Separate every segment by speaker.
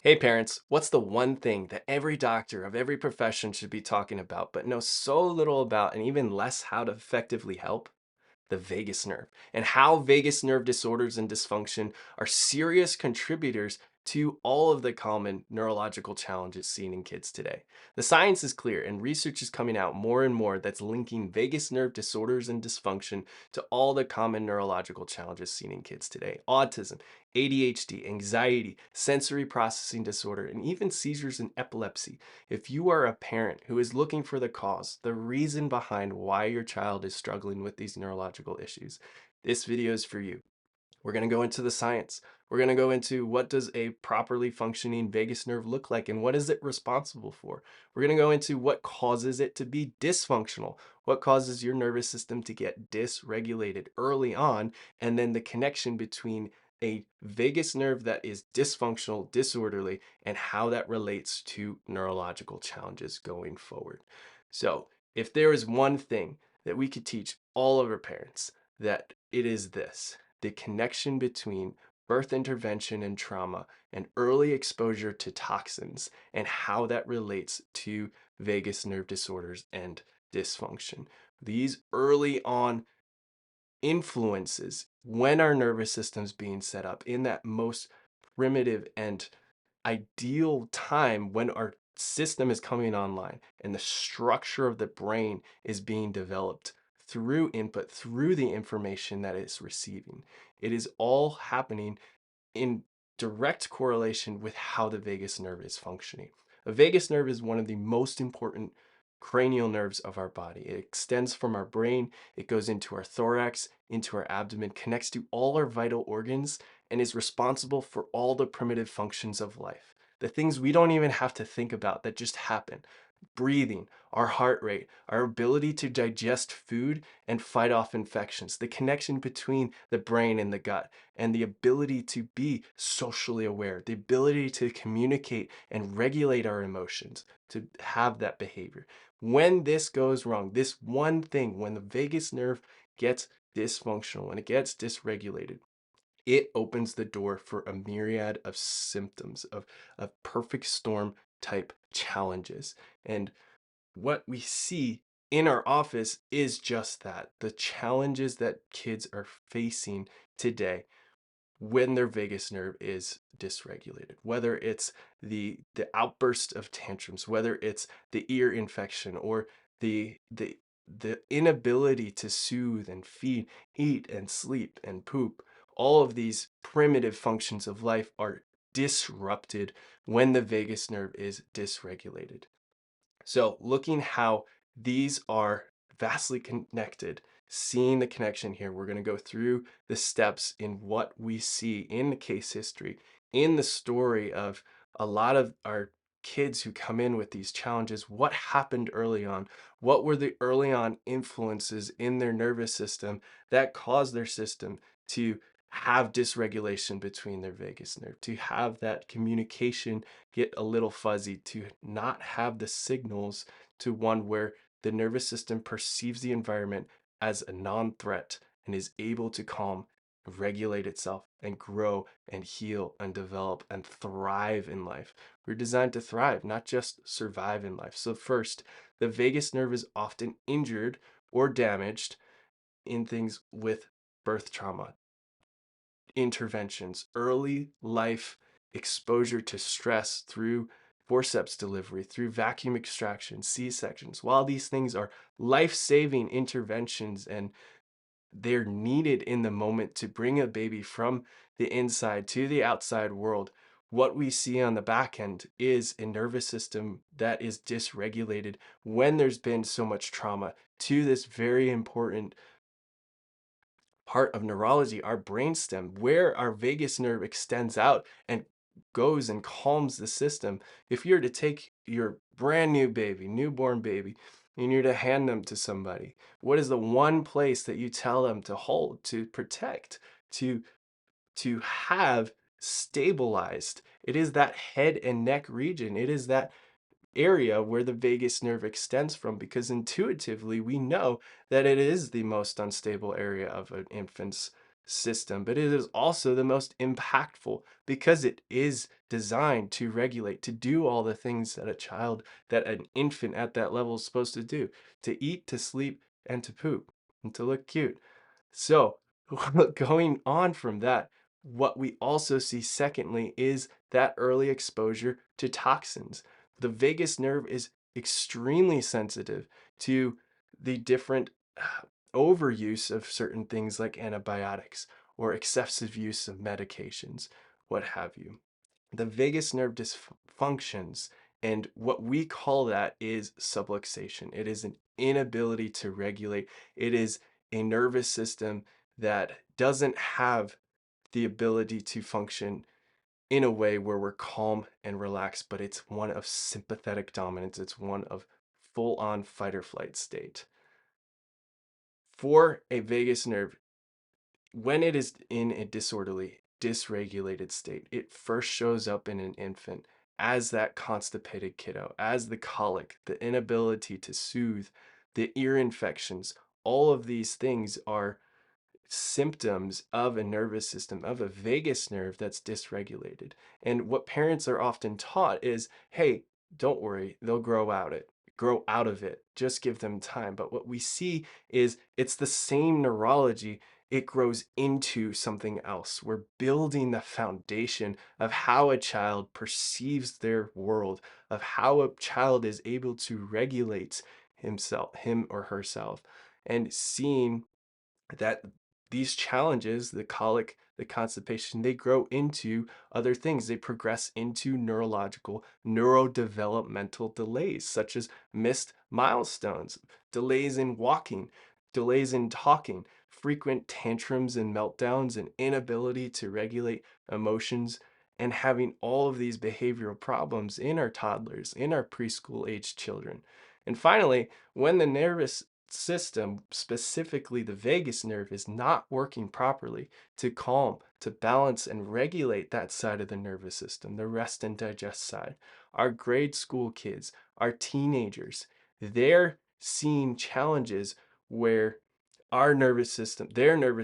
Speaker 1: Hey parents, what's the one thing that every doctor of every profession should be talking about, but knows so little about and even less how to effectively help? The vagus nerve, and how vagus nerve disorders and dysfunction are serious contributors to all of the common neurological challenges seen in kids today. The science is clear, and research is coming out more and more that's linking vagus nerve disorders and dysfunction to all the common neurological challenges seen in kids today: autism, ADHD, anxiety, sensory processing disorder, and even seizures and epilepsy. If you are a parent who is looking for the cause, the reason behind why your child is struggling with these neurological issues, this video is for you. We're going to go into the science. We're going to go into what does a properly functioning vagus nerve look like and what is it responsible for. We're going to go into what causes it to be dysfunctional, what causes your nervous system to get dysregulated early on, and then the connection between a vagus nerve that is dysfunctional, disorderly, and how that relates to neurological challenges going forward. So, if there is one thing that we could teach all of our parents, that it is this: the connection between birth intervention and trauma and early exposure to toxins and how that relates to vagus nerve disorders and dysfunction. These early on influences when our nervous system's being set up in that most primitive and ideal time when our system is coming online and the structure of the brain is being developed through input, through the information that it's receiving. It is all happening in direct correlation with how the vagus nerve is functioning. The vagus nerve is one of the most important cranial nerves of our body. It extends from our brain, it goes into our thorax, into our abdomen, connects to all our vital organs, and is responsible for all the primitive functions of life. The things we don't even have to think about that just happen: breathing, our heart rate, our ability to digest food and fight off infections, the connection between the brain and the gut, and the ability to be socially aware, the ability to communicate and regulate our emotions, to have that behavior. When this goes wrong, this one thing, when the vagus nerve gets dysfunctional, when it gets dysregulated, it opens the door for a myriad of symptoms of perfect storm type challenges. And what we see in our office is just that: the challenges that kids are facing today when their vagus nerve is dysregulated, whether it's the outburst of tantrums, whether it's the ear infection, or the inability to soothe and feed, eat and sleep and poop. All of these primitive functions of life are disrupted when the vagus nerve is dysregulated. So, looking how these are vastly connected, seeing the connection here, we're going to go through the steps in what we see in the case history, in the story of a lot of our kids who come in with these challenges. What happened early on? What were the early on influences in their nervous system that caused their system to have dysregulation between their vagus nerve, to have that communication get a little fuzzy, to not have the signals, to one where the nervous system perceives the environment as a non-threat and is able to calm, regulate itself, and grow and heal and develop and thrive in life. We're designed to thrive, not just survive in life. So first, the vagus nerve is often injured or damaged in things with birth trauma, interventions, early life exposure to stress through forceps delivery, through vacuum extraction, C-sections. While these things are life-saving interventions and they're needed in the moment to bring a baby from the inside to the outside world, what we see on the back end is a nervous system that is dysregulated when there's been so much trauma to this very important part of neurology, our brainstem, where our vagus nerve extends out and goes and calms the system. If you're to take your brand new baby, newborn baby, and you're to hand them to somebody, what is the one place that you tell them to hold, to protect, to have stabilized? It is that head and neck region. It is that area where the vagus nerve extends from, because intuitively we know that it is the most unstable area of an infant's system, but it is also the most impactful because it is designed to regulate, to do all the things that a child, that an infant at that level is supposed to do, to eat, to sleep, and to poop, and to look cute. So, going on from that, what we also see secondly is that early exposure to toxins. The vagus nerve is extremely sensitive to the different overuse of certain things like antibiotics or excessive use of medications, what have you. The vagus nerve dysfunctions, and what we call that is subluxation. It is an inability to regulate. It is a nervous system that doesn't have the ability to function in a way where we're calm and relaxed, but it's one of sympathetic dominance. It's one of full on fight or flight state. For a vagus nerve, when it is in a disorderly, dysregulated state, it first shows up in an infant as that constipated kiddo, as the colic, the inability to soothe, the ear infections. All of these things are symptoms of a nervous system, of a vagus nerve that's dysregulated. And what parents are often taught is, hey, don't worry, they'll grow out of it. Just give them time. But what we see is it's the same neurology. It grows into something else. We're building the foundation of how a child perceives their world, of how a child is able to regulate him or herself, and seeing that these challenges, the colic, the constipation, they grow into other things. They progress into neurological, neurodevelopmental delays, such as missed milestones, delays in walking, delays in talking, frequent tantrums and meltdowns, and inability to regulate emotions, and having all of these behavioral problems in our toddlers, in our preschool age children. And finally, when the nervous system, specifically the vagus nerve, is not working properly to calm, to balance, and regulate that side of the nervous system, the rest and digest side. Our grade school kids, our teenagers, they're seeing challenges where their nervous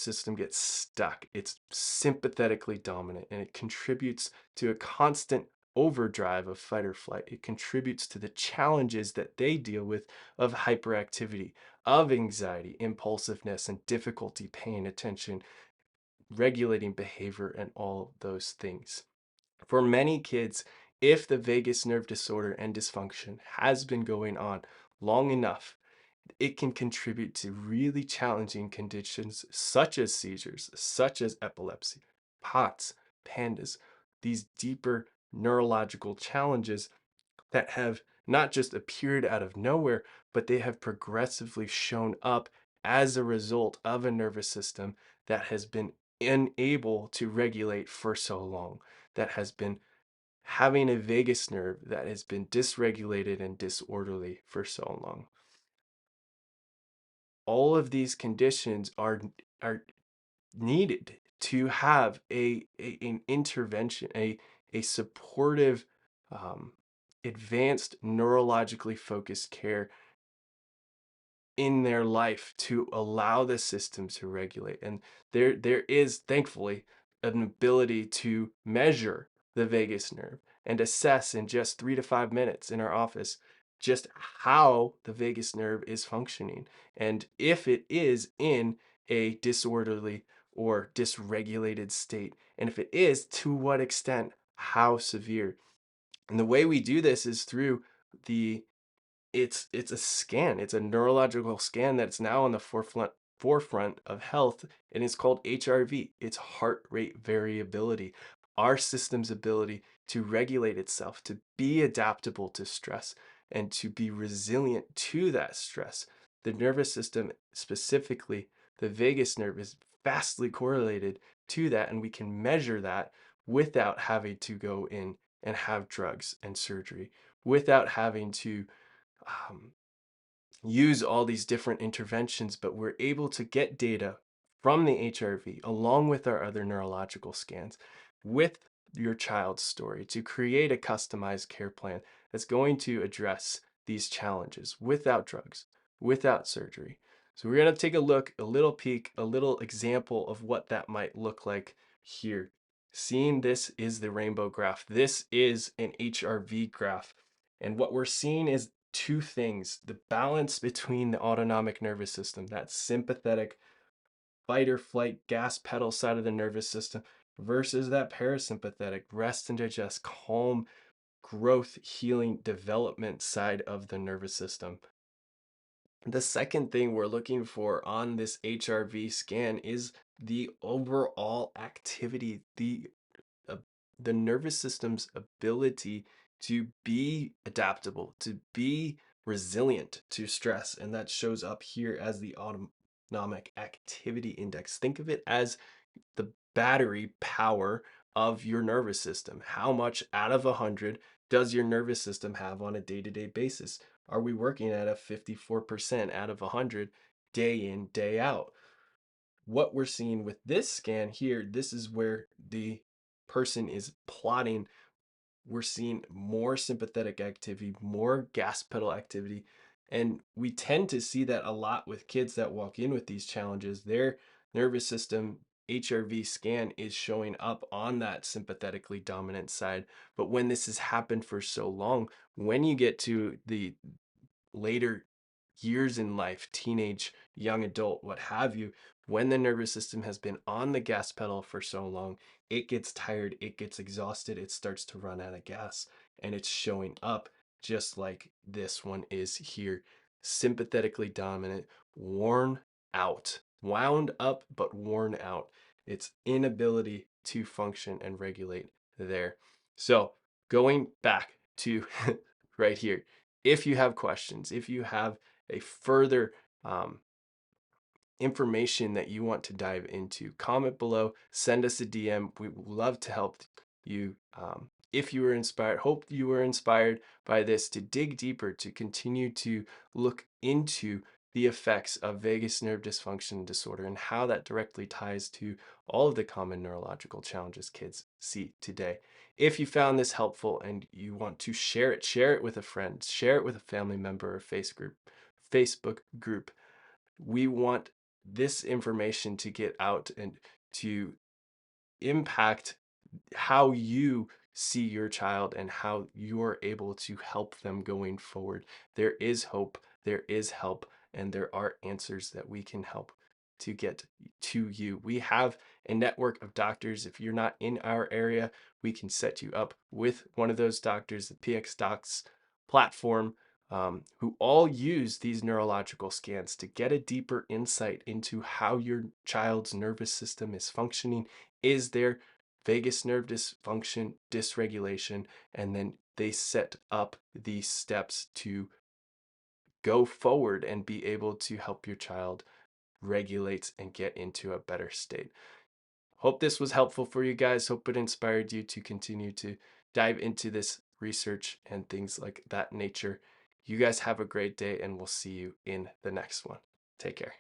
Speaker 1: system gets stuck. It's sympathetically dominant and it contributes to a constant overdrive of fight or flight. It contributes to the challenges that they deal with of hyperactivity, of anxiety, impulsiveness, and difficulty paying attention, regulating behavior, and all those things. For many kids, if the vagus nerve disorder and dysfunction has been going on long enough, it can contribute to really challenging conditions such as seizures, such as epilepsy, POTS, PANDAS, these deeper neurological challenges that have not just appeared out of nowhere, but they have progressively shown up as a result of a nervous system that has been unable to regulate for so long, that has been having a vagus nerve that has been dysregulated and disorderly for so long. All of these conditions are needed to have an intervention, a supportive, um, advanced neurologically focused care in their life to allow the system to regulate. And there is thankfully an ability to measure the vagus nerve and assess in just 3 to 5 minutes in our office just how the vagus nerve is functioning and if it is in a disorderly or dysregulated state, and if it is, to what extent, how severe. And the way we do this is through the it's a scan. It's a neurological scan that's now on the forefront of health, and it's called HRV. It's heart rate variability. Our system's ability to regulate itself, to be adaptable to stress, and to be resilient to that stress. The nervous system, specifically the vagus nerve, is vastly correlated to that, and we can measure that without having to go in and have drugs and surgery, without having to um, use all these different interventions, but we're able to get data from the HRV along with our other neurological scans with your child's story to create a customized care plan that's going to address these challenges without drugs, without surgery. So we're going to take a look, a little peek, a little example of what that might look like here. Seeing this is the rainbow graph. This is an HRV graph. And what we're seeing is two things: the balance between the autonomic nervous system, that sympathetic fight or flight gas pedal side of the nervous system, versus that parasympathetic rest and digest, calm, growth, healing, development side of the nervous system. The second thing we're looking for on this HRV scan is the overall activity, uh, the nervous system's ability to be adaptable, to be resilient to stress. And that shows up here as the autonomic activity index. Think of it as the battery power of your nervous system. How much out of 100 does your nervous system have on a day-to-day basis? Are we working at a 54% out of 100 day in, day out? What we're seeing with this scan here, this is where the person is plotting. We're seeing more sympathetic activity, more gas pedal activity. And we tend to see that a lot with kids that walk in with these challenges. Their nervous system HRV scan is showing up on that sympathetically dominant side. But when this has happened for so long, when you get to the later years in life, teenage, young adult, what have you, when the nervous system has been on the gas pedal for so long, it gets tired, it gets exhausted, it starts to run out of gas, and it's showing up just like this one is here. Sympathetically dominant, worn out, wound up, but worn out. Its inability to function and regulate there. So, going back to right here, if you have questions, if you have a further um, information that you want to dive into, comment below, send us a DM. We would love to help you. If you were inspired, hope you were inspired by this to dig deeper, to continue to look into the effects of vagus nerve dysfunction disorder and how that directly ties to all of the common neurological challenges kids see today. If you found this helpful and you want to share it with a friend, share it with a family member or Facebook group. We want this information to get out and to impact how you see your child and how you're able to help them going forward. There is hope, there is help, and there are answers that we can help to get to you. We have a network of doctors. If you're not in our area, we can set you up with one of those doctors, the PX Docs platform, who all use these neurological scans to get a deeper insight into how your child's nervous system is functioning. Is there vagus nerve dysfunction, dysregulation, and then they set up these steps to go forward and be able to help your child regulate and get into a better state. Hope this was helpful for you guys. Hope it inspired you to continue to dive into this research and things like that nature. You guys have a great day, and we'll see you in the next one. Take care.